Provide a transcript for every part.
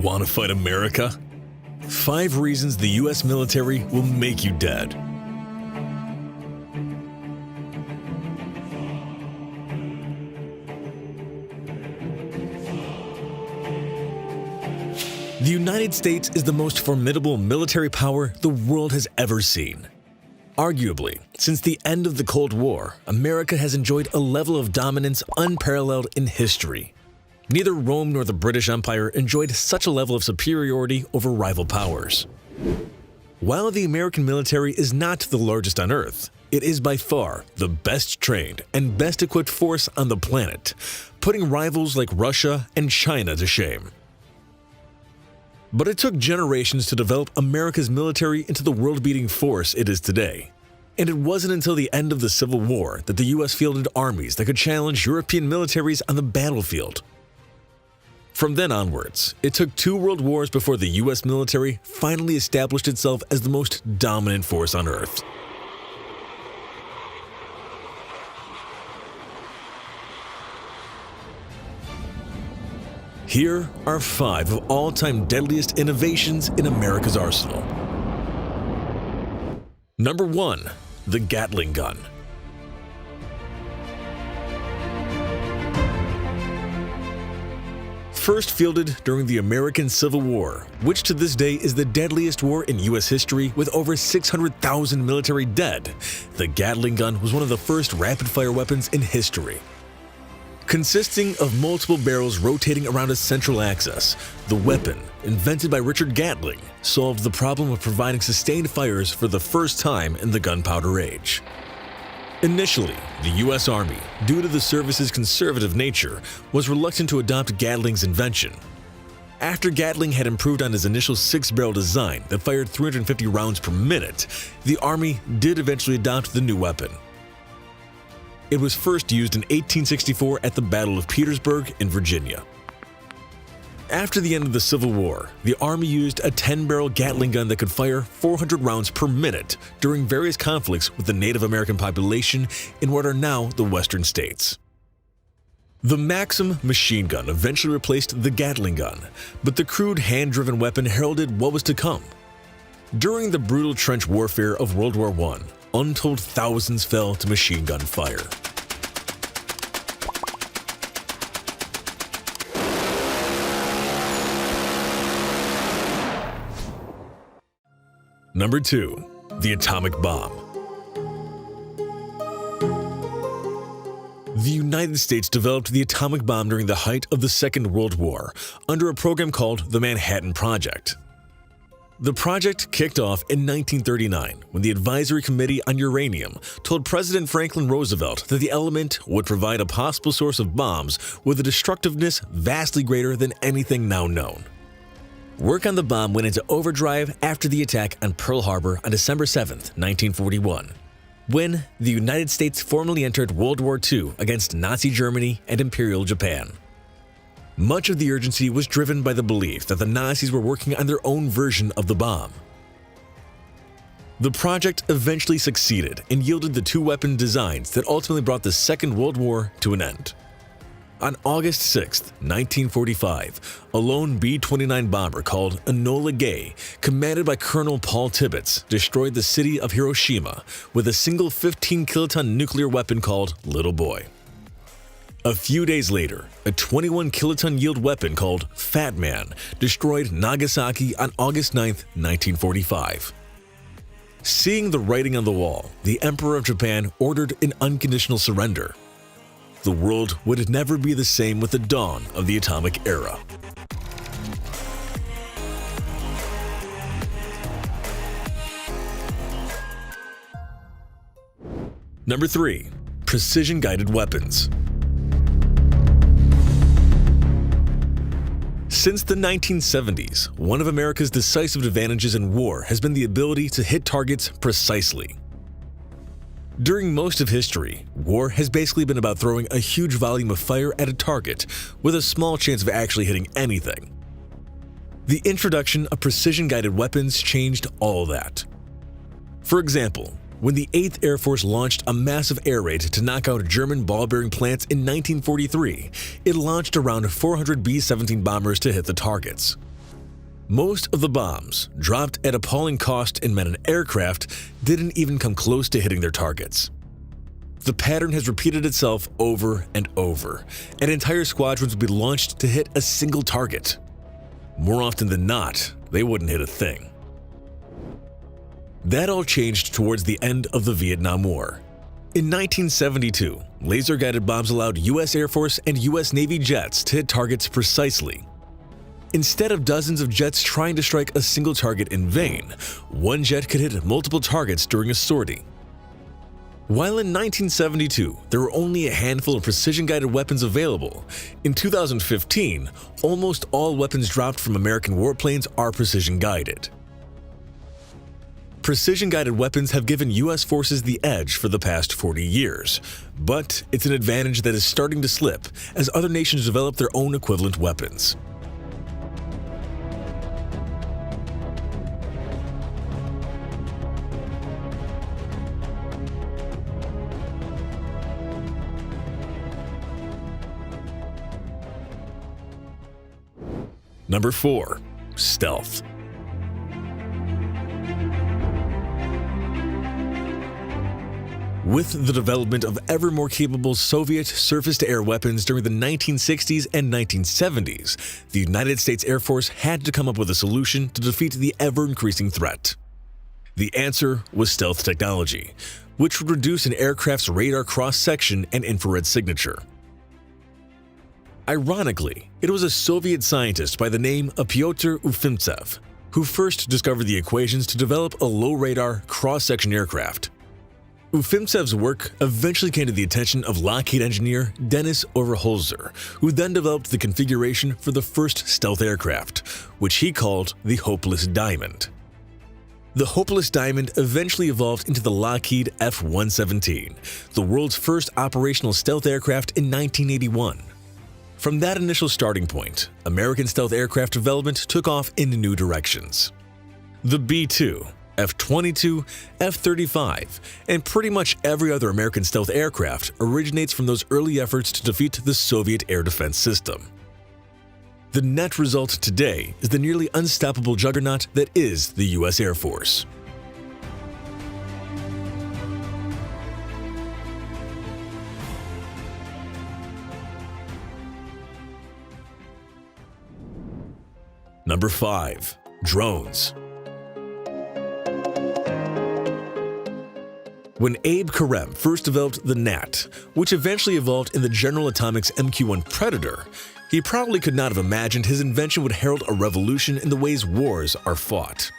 Want to fight America? 5 reasons the US military will make you dead. The United States is the most formidable military power the world has ever seen. Arguably, since the end of the Cold War, America has enjoyed a level of dominance unparalleled in history. Neither Rome nor the British Empire enjoyed such a level of superiority over rival powers. While the American military is not the largest on Earth, it is by far the best trained and best equipped force on the planet, putting rivals like Russia and China to shame. But it took generations to develop America's military into the world-beating force it is today. And it wasn't until the end of the Civil War that the US fielded armies that could challenge European militaries on the battlefield. From then onwards, it took 2 world wars before the US military finally established itself as the most dominant force on Earth. Here are 5 of all-time deadliest innovations in America's arsenal. Number 1. The Gatling gun. First fielded during the American Civil War, which to this day is the deadliest war in US history with over 600,000 military dead, the Gatling gun was one of the first rapid-fire weapons in history. Consisting of multiple barrels rotating around a central axis, the weapon, invented by Richard Gatling, solved the problem of providing sustained fires for the first time in the gunpowder age. Initially, the US Army, due to the service's conservative nature, was reluctant to adopt Gatling's invention. After Gatling had improved on his initial 6-barrel design that fired 350 rounds per minute, the Army did eventually adopt the new weapon. It was first used in 1864 at the Battle of Petersburg in Virginia. After the end of the Civil War, the Army used a 10-barrel Gatling gun that could fire 400 rounds per minute during various conflicts with the Native American population in what are now the western states. The Maxim machine gun eventually replaced the Gatling gun, but the crude hand-driven weapon heralded what was to come. During the brutal trench warfare of World War I, untold thousands fell to machine gun fire. Number 2. The atomic bomb. The United States developed the atomic bomb during the height of the Second World War under a program called the Manhattan Project. The project kicked off in 1939 when the Advisory Committee on Uranium told President Franklin Roosevelt that the element would provide a possible source of bombs with a destructiveness vastly greater than anything now known. Work on the bomb went into overdrive after the attack on Pearl Harbor on December 7, 1941, when the United States formally entered World War II against Nazi Germany and Imperial Japan. Much of the urgency was driven by the belief that the Nazis were working on their own version of the bomb. The project eventually succeeded and yielded the 2 weapon designs that ultimately brought the Second World War to an end. On August 6, 1945, a lone B-29 bomber called Enola Gay, commanded by Colonel Paul Tibbets, destroyed the city of Hiroshima with a single 15-kiloton nuclear weapon called Little Boy. A few days later, a 21-kiloton yield weapon called Fat Man destroyed Nagasaki on August 9, 1945. Seeing the writing on the wall, the Emperor of Japan ordered an unconditional surrender. The world would never be the same with the dawn of the atomic era. Number 3. Precision-guided weapons. Since the 1970s, one of America's decisive advantages in war has been the ability to hit targets precisely. During most of history, war has basically been about throwing a huge volume of fire at a target with a small chance of actually hitting anything. The introduction of precision-guided weapons changed all that. For example, when the 8th Air Force launched a massive air raid to knock out German ball-bearing plants in 1943, it launched around 400 B-17 bombers to hit the targets. Most of the bombs, dropped at appalling cost and meant an aircraft, didn't even come close to hitting their targets. The pattern has repeated itself over and over, and entire squadrons would be launched to hit a single target. More often than not, they wouldn't hit a thing. That all changed towards the end of the Vietnam War. In 1972, laser-guided bombs allowed U.S. Air Force and U.S. Navy jets to hit targets precisely. Instead of dozens of jets trying to strike a single target in vain, one jet could hit multiple targets during a sortie. While in 1972, there were only a handful of precision-guided weapons available, in 2015, almost all weapons dropped from American warplanes are precision-guided. Precision-guided weapons have given U.S. forces the edge for the past 40 years, but it's an advantage that is starting to slip as other nations develop their own equivalent weapons. Number 4. Stealth. With the development of ever more capable Soviet surface-to-air weapons during the 1960s and 1970s, the United States Air Force had to come up with a solution to defeat the ever-increasing threat. The answer was stealth technology, which would reduce an aircraft's radar cross-section and infrared signature. Ironically, it was a Soviet scientist by the name of Pyotr Ufimtsev who first discovered the equations to develop a low-radar, cross-section aircraft. Ufimtsev's work eventually came to the attention of Lockheed engineer Dennis Overholzer, who then developed the configuration for the first stealth aircraft, which he called the Hopeless Diamond. The Hopeless Diamond eventually evolved into the Lockheed F-117, the world's first operational stealth aircraft in 1981. From that initial starting point, American stealth aircraft development took off in new directions. The B-2, F-22, F-35, and pretty much every other American stealth aircraft originates from those early efforts to defeat the Soviet air defense system. The net result today is the nearly unstoppable juggernaut that is the U.S. Air Force. Number 5. Drones. When Abe Karem first developed the NAT, which eventually evolved in the General Atomics MQ-1 Predator, he probably could not have imagined his invention would herald a revolution in the ways wars are fought.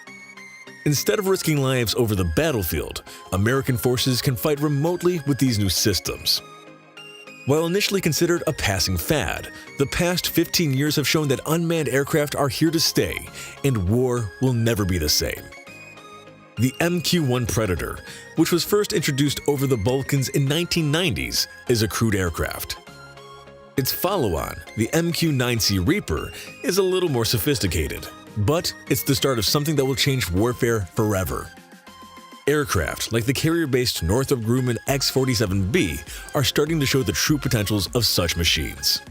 Instead of risking lives over the battlefield, American forces can fight remotely with these new systems. While initially considered a passing fad, the past 15 years have shown that unmanned aircraft are here to stay, and war will never be the same. The MQ-1 Predator, which was first introduced over the Balkans in 1990s, is a crude aircraft. Its follow-on, the MQ-9C Reaper, is a little more sophisticated, but it's the start of something that will change warfare forever. Aircraft like the carrier-based Northrop Grumman X-47B are starting to show the true potentials of such machines.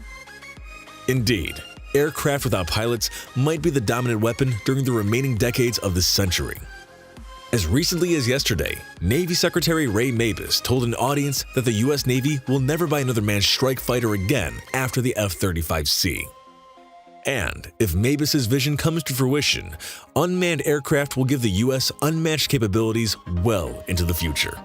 Indeed, aircraft without pilots might be the dominant weapon during the remaining decades of this century. As recently as yesterday, Navy Secretary Ray Mabus told an audience that the U.S. Navy will never buy another manned strike fighter again after the F-35C. And if Mabus's vision comes to fruition, unmanned aircraft will give the U.S. unmatched capabilities well into the future.